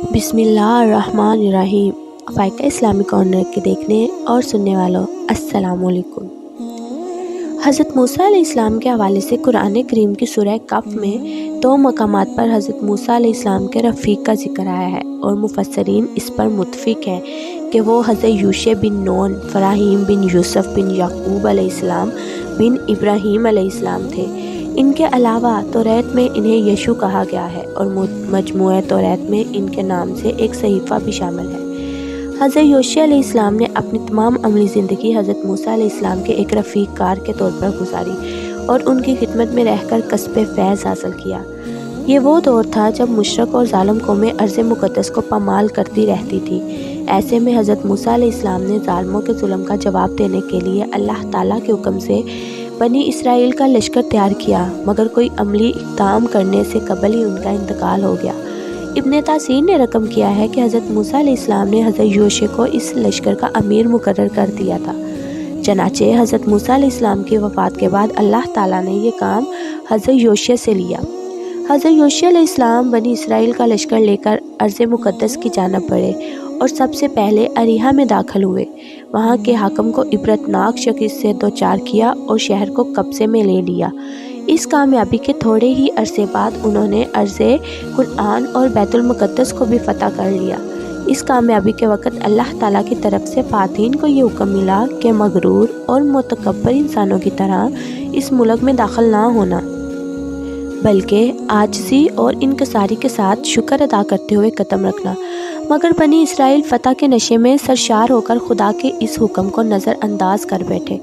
بسم اللہ الرحمن الرحیم۔ فائقہ اسلامی کارنر کے دیکھنے اور سننے والوں السلام علیکم۔ حضرت موسیٰ علیہ السلام کے حوالے سے قرآن کریم کی سورہ کہف میں 2 مقامات پر حضرت موسیٰ علیہ السلام کے رفیق کا ذکر آیا ہے، اور مفسرین اس پر متفق ہیں کہ وہ حضرت یوشع بن نون، فراہیم بن یوسف بن یعقوب علیہ السلام بن ابراہیم علیہ السلام تھے۔ ان کے علاوہ توریت میں انہیں یشوع کہا گیا ہے، اور مجموعہ توریت میں ان کے نام سے ایک صحیفہ بھی شامل ہے۔ حضرت یوشع علیہ السلام نے اپنی تمام عملی زندگی حضرت موسیٰ علیہ السلام کے ایک رفیق کار کے طور پر گزاری اور ان کی خدمت میں رہ کر کسب فیض حاصل کیا۔ یہ وہ دور تھا جب مشرک اور ظالم قومیں ارض مقدس کو پامال کرتی رہتی تھی۔ ایسے میں حضرت موسیٰ علیہ السلام نے ظالموں کے ظلم کا جواب دینے کے لیے اللہ تعالیٰ کے حکم سے بنی اسرائیل کا لشکر تیار کیا، مگر کوئی عملی اقدام کرنے سے قبل ہی ان کا انتقال ہو گیا۔ ابن تاثیر نے رقم کیا ہے کہ حضرت موسیٰ علیہ السلام نے حضرت یوشع کو اس لشکر کا امیر مقرر کر دیا تھا۔ چنانچہ حضرت موسیٰ علیہ السلام کی وفات کے بعد اللہ تعالیٰ نے یہ کام حضرت یوشع سے لیا۔ حضرت یوشع علیہ السلام بنی اسرائیل کا لشکر لے کر ارض مقدس کی جانب بڑھے اور سب سے پہلے اریحا میں داخل ہوئے۔ وہاں کے حاکم کو عبرتناک شکست سے دوچار کیا اور شہر کو قبضے میں لے لیا۔ اس کامیابی کے تھوڑے ہی عرصے بعد انہوں نے ارض کنعان اور بیت المقدس کو بھی فتح کر لیا۔ اس کامیابی کے وقت اللہ تعالیٰ کی طرف سے فاتحین کو یہ حکم ملا کہ مغرور اور متکبر انسانوں کی طرح اس ملک میں داخل نہ ہونا، بلکہ عاجزی اور انکساری کے ساتھ شکر ادا کرتے ہوئے قدم رکھنا۔ مگر بنی اسرائیل فتح کے نشے میں سرشار ہو کر خدا کے اس حکم کو نظر انداز کر بیٹھے۔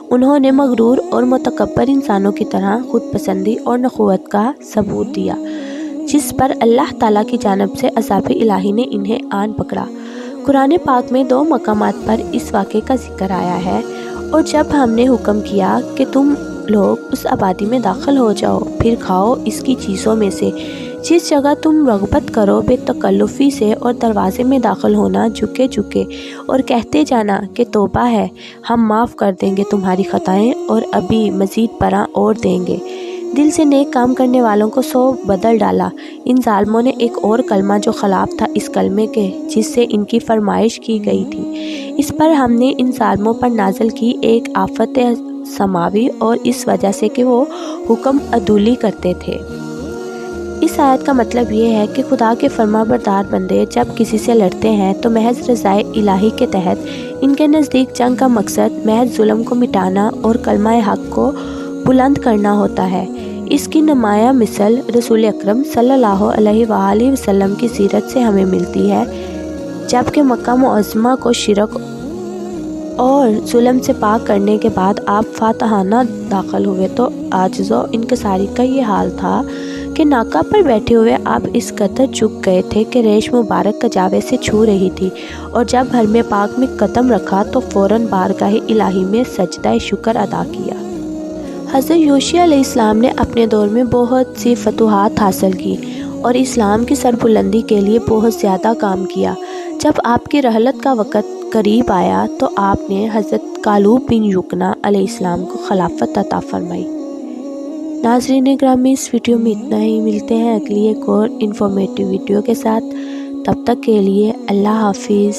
انہوں نے مغرور اور متکبر انسانوں کی طرح خود پسندی اور نخوت کا ثبوت دیا، جس پر اللہ تعالیٰ کی جانب سے عذاب الہی نے انہیں آن پکڑا۔ قرآن پاک میں 2 مقامات پر اس واقعے کا ذکر آیا ہے، اور جب ہم نے حکم کیا کہ تم لوگ اس آبادی میں داخل ہو جاؤ، پھر کھاؤ اس کی چیزوں میں سے جس جگہ تم رغبت کرو بے تکلفی سے، اور دروازے میں داخل ہونا جھکے جھکے، اور کہتے جانا کہ توبہ ہے، ہم معاف کر دیں گے تمہاری خطائیں اور ابھی مزید برآں اور دیں گے۔ دل سے نیک کام کرنے والوں کو 100 بدل ڈالا۔ ان ظالموں نے ایک اور کلمہ جو خلاف تھا اس کلمے کے جس سے ان کی فرمائش کی گئی تھی، اس پر ہم نے ان ظالموں پر نازل کی ایک آفت سماوی، اور اس وجہ سے کہ وہ حکم عدولی کرتے تھے۔ اس آیت کا مطلب یہ ہے کہ خدا کے فرما بردار بندے جب کسی سے لڑتے ہیں تو محض رضائے الہی کے تحت ان کے نزدیک جنگ کا مقصد محض ظلم کو مٹانا اور کلمہ حق کو بلند کرنا ہوتا ہے۔ اس کی نمایاں مثل رسول اکرم صلی اللہ علیہ وآلہ وسلم کی سیرت سے ہمیں ملتی ہے، جب کہ مکہ معظمہ کو شرک اور ظلم سے پاک کرنے کے بعد آپ فاتحانہ داخل ہوئے تو عاجز و انکساری کا یہ حال تھا کہ ناکہ پر بیٹھے ہوئے آپ اس قدر جھک گئے تھے کہ ریش مبارک کجاوے سے چھو رہی تھی، اور جب حرم پاک میں قدم رکھا تو فوراً بارگاہ الہی میں سجدہ شکر ادا کیا۔ حضرت یوشع علیہ السلام نے اپنے دور میں بہت سی فتوحات حاصل کی اور اسلام کی سربلندی کے لیے بہت زیادہ کام کیا۔ جب آپ کی رحلت کا وقت قریب آیا تو آپ نے حضرت کالوب بن یقنا علیہ السلام کو خلافت عطا فرمائی۔ ناظرین گرامی، اس ویڈیو میں اتنا ہی، ملتے ہیں اگلی ایک اور انفارمیٹیو ویڈیو کے ساتھ۔ تب تک کے لیے اللہ حافظ۔